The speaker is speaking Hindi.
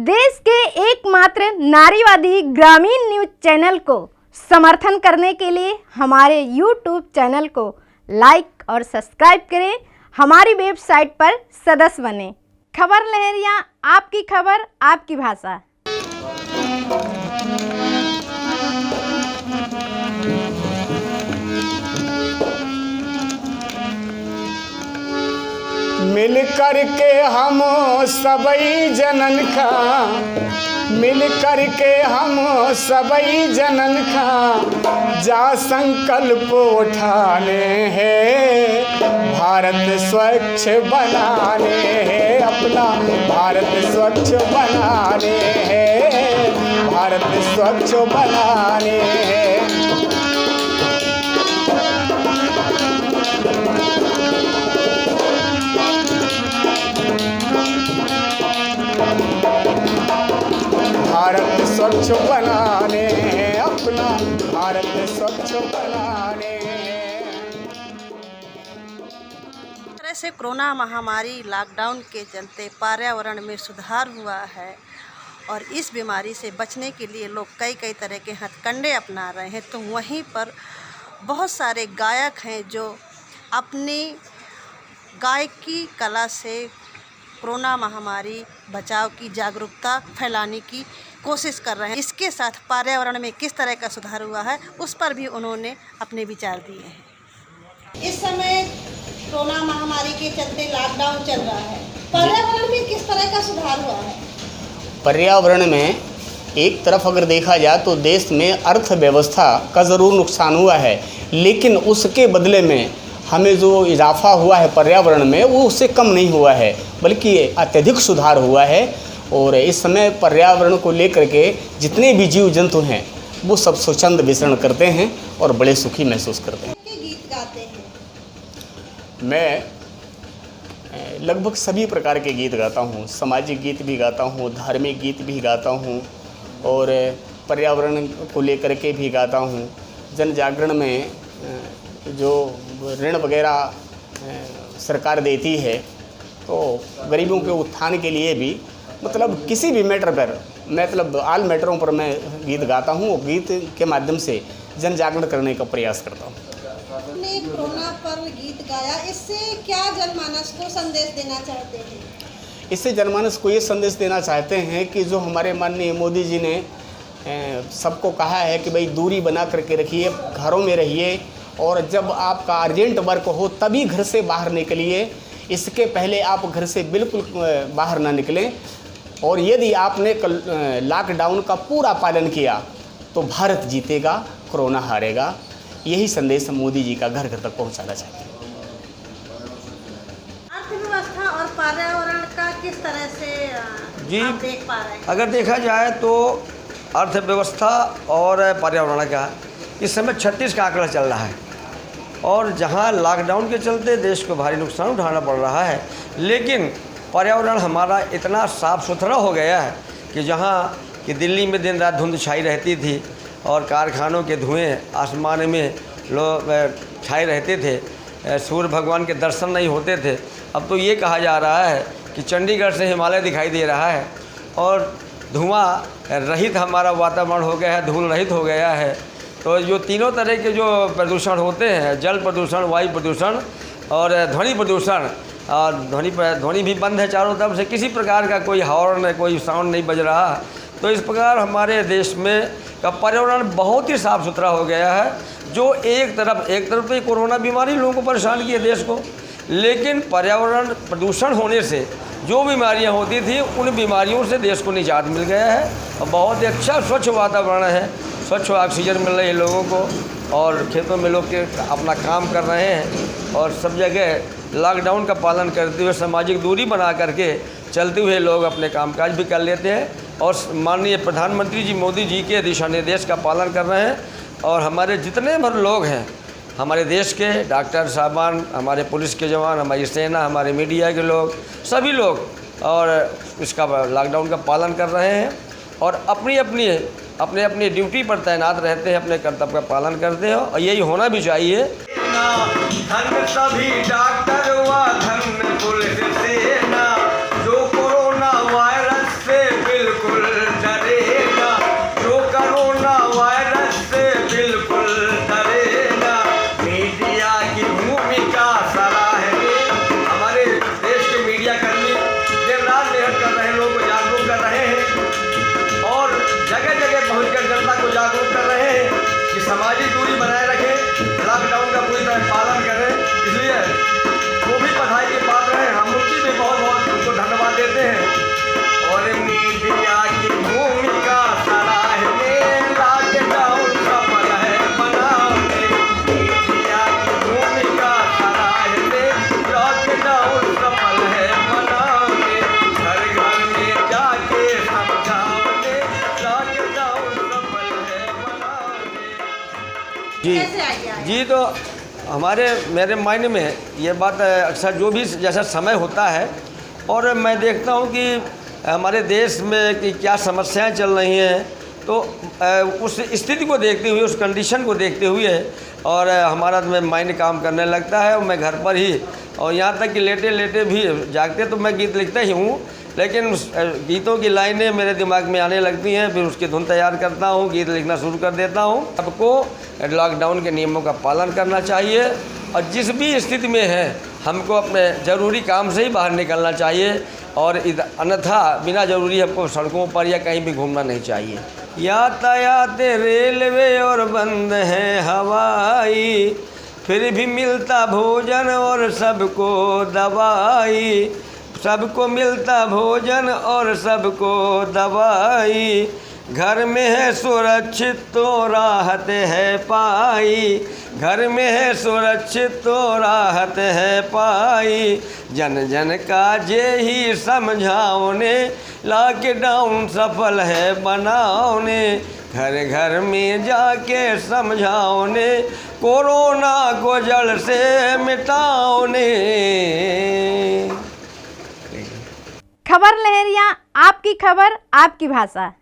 देश के एकमात्र नारीवादी ग्रामीण न्यूज चैनल को समर्थन करने के लिए हमारे YouTube चैनल को लाइक और सब्सक्राइब करें। हमारी वेबसाइट पर सदस्य बने। खबर लहरिया, आपकी खबर आपकी भाषा। मिल कर के हम सबई जनन खा, मिल कर के हम सबई जनन खा जा संकल्प उठाने हैं, भारत स्वच्छ बनाने हैं, अपना भारत स्वच्छ बनाने हैं, भारत स्वच्छ बनाने हैं। भारत स्वच्छ बनाने हैं, अपना भारत स्वच्छ बनाने हैं। तरह से कोरोना महामारी लॉकडाउन के चलते पर्यावरण में सुधार हुआ है और इस बीमारी से बचने के लिए लोग कई तरह के हथकंडे अपना रहे हैं। तो वहीं पर बहुत सारे गायक हैं जो अपनी गायकी कला से कोरोना महामारी बचाव की जागरूकता फैलाने की कोशिश कर रहे हैं। इसके साथ पर्यावरण में किस तरह का सुधार हुआ है उस पर भी उन्होंने अपने विचार दिए हैं। इस समय कोरोना महामारी के चलते लॉकडाउन चल रहा है, पर्यावरण में किस तरह का सुधार हुआ है? पर्यावरण में एक तरफ अगर देखा जाए तो देश में अर्थव्यवस्था का ज़रूर नुकसान हुआ है, लेकिन उसके बदले में हमें जो इजाफा हुआ है पर्यावरण में वो उससे कम नहीं हुआ है, बल्कि अत्यधिक सुधार हुआ है। और इस समय पर्यावरण को लेकर के जितने भी जीव जंतु हैं वो सब स्वच्छंद विचरण करते हैं और बड़े सुखी महसूस करते हैं। गीत गाते हैं? मैं लगभग सभी प्रकार के गीत गाता हूँ, सामाजिक गीत भी गाता हूँ, धार्मिक गीत भी गाता हूँ और पर्यावरण को लेकर के भी गाता हूँ। जन जागरण में जो ऋण वगैरह सरकार देती है तो गरीबों के उत्थान के लिए भी मतलब किसी भी मैटर पर मतलब आल मैटरों पर मैं गीत गाता हूँ और गीत के माध्यम से जन जागरण करने का प्रयास करता हूँ। आपने कोरोना पर गीत गाया, इससे क्या जनमानस को संदेश देना चाहते हैं? इससे जनमानस को ये संदेश देना चाहते हैं कि जो हमारे माननीय मोदी जी ने सबको कहा है कि भाई दूरी बना करके रखिए, घरों में रहिए और जब आपका अर्जेंट वर्क हो तभी घर से बाहर निकलिए, इसके पहले आप घर से बिल्कुल बाहर ना निकलें। और यदि आपने लॉकडाउन का पूरा पालन किया तो भारत जीतेगा, कोरोना हारेगा। यही संदेश मोदी जी का घर घर तक पहुंचाना चाहते हैं। अर्थव्यवस्था और पर्यावरण का किस तरह से जी आप देख पा रहे हैं? अगर देखा जाए तो अर्थव्यवस्था और पर्यावरण का इस समय 36 का आंकड़ा चल रहा है और जहां लॉकडाउन के चलते देश को भारी नुकसान उठाना पड़ रहा है, लेकिन पर्यावरण हमारा इतना साफ़ सुथरा हो गया है कि जहां कि दिल्ली में दिन रात धुंध छाई रहती थी और कारखानों के धुएं आसमान में लोग छाए रहते थे, सूर्य भगवान के दर्शन नहीं होते थे। अब तो ये कहा जा रहा है कि चंडीगढ़ से हिमालय दिखाई दे रहा है और धुआं रहित हमारा वातावरण हो गया है, धूल रहित हो गया है। तो जो तीनों तरह के जो प्रदूषण होते हैं, जल प्रदूषण, वायु प्रदूषण और ध्वनि प्रदूषण, और ध्वनि भी बंद है चारों तरफ से, किसी प्रकार का कोई हॉर्न कोई साउंड नहीं बज रहा। तो इस प्रकार हमारे देश में का पर्यावरण बहुत ही साफ़ सुथरा हो गया है। जो एक तरफ तो कोरोना बीमारी लोगों को परेशान की है देश को, लेकिन पर्यावरण प्रदूषण होने से जो बीमारियां होती थी उन बीमारियों से देश को निजात मिल गया है और बहुत ही अच्छा स्वच्छ वातावरण है, स्वच्छ ऑक्सीजन मिल रही है लोगों को और खेतों में लोग के अपना काम कर रहे हैं और सब जगह लॉकडाउन का पालन करते हुए सामाजिक दूरी बना करके चलते हुए लोग अपने कामकाज भी कर लेते हैं और माननीय प्रधानमंत्री जी मोदी जी के दिशा निर्देश का पालन कर रहे हैं। और हमारे जितने भर लोग हैं हमारे देश के, डॉक्टर साहबान, हमारे पुलिस के जवान, हमारी सेना, हमारे मीडिया के लोग, सभी लोग और इसका लॉकडाउन का पालन कर रहे हैं और अपनी अपनी ड्यूटी पर तैनात रहते हैं, अपने कर्तव्य का पालन करते हैं और यही होना भी चाहिए। धन सभी डॉक्टर व धन पुलिस सेना जो कोरोना वायरस से बिल्कुल जी कैसे आइडिया आया? जी, तो मेरे माइंड में ये बात अक्सर जो भी जैसा समय होता है और मैं देखता हूँ कि हमारे देश में कि क्या समस्याएं चल रही हैं, तो उस स्थिति को देखते हुए, उस कंडीशन को देखते हुए और हमारा में माइंड काम करने लगता है। और मैं घर पर ही और यहाँ तक कि लेटे लेटे भी जागते तो मैं गीत लिखता ही हूँ, लेकिन गीतों की लाइनें मेरे दिमाग में आने लगती हैं, फिर उसकी धुन तैयार करता हूँ, गीत लिखना शुरू कर देता हूँ। सबको लॉकडाउन के नियमों का पालन करना चाहिए और जिस भी स्थिति में है हमको अपने ज़रूरी काम से ही बाहर निकलना चाहिए और अन्यथा बिना ज़रूरी हमको सड़कों पर या कहीं भी घूमना नहीं चाहिए। यातायात रेलवे और बंद है हवाई, फिर भी मिलता भोजन और सबको दवाई, सबको मिलता भोजन और सबको दवाई, घर में है सुरक्षित तो राहत है पाई, घर में है सुरक्षित तो राहत है पाई, जन जन का जे ही समझाओने, लॉकडाउन सफल है बनाओने, घर घर में जाके समझाओने, कोरोना को जड़ से मिटाओने। खबर लहरिया, आपकी खबर आपकी भाषा।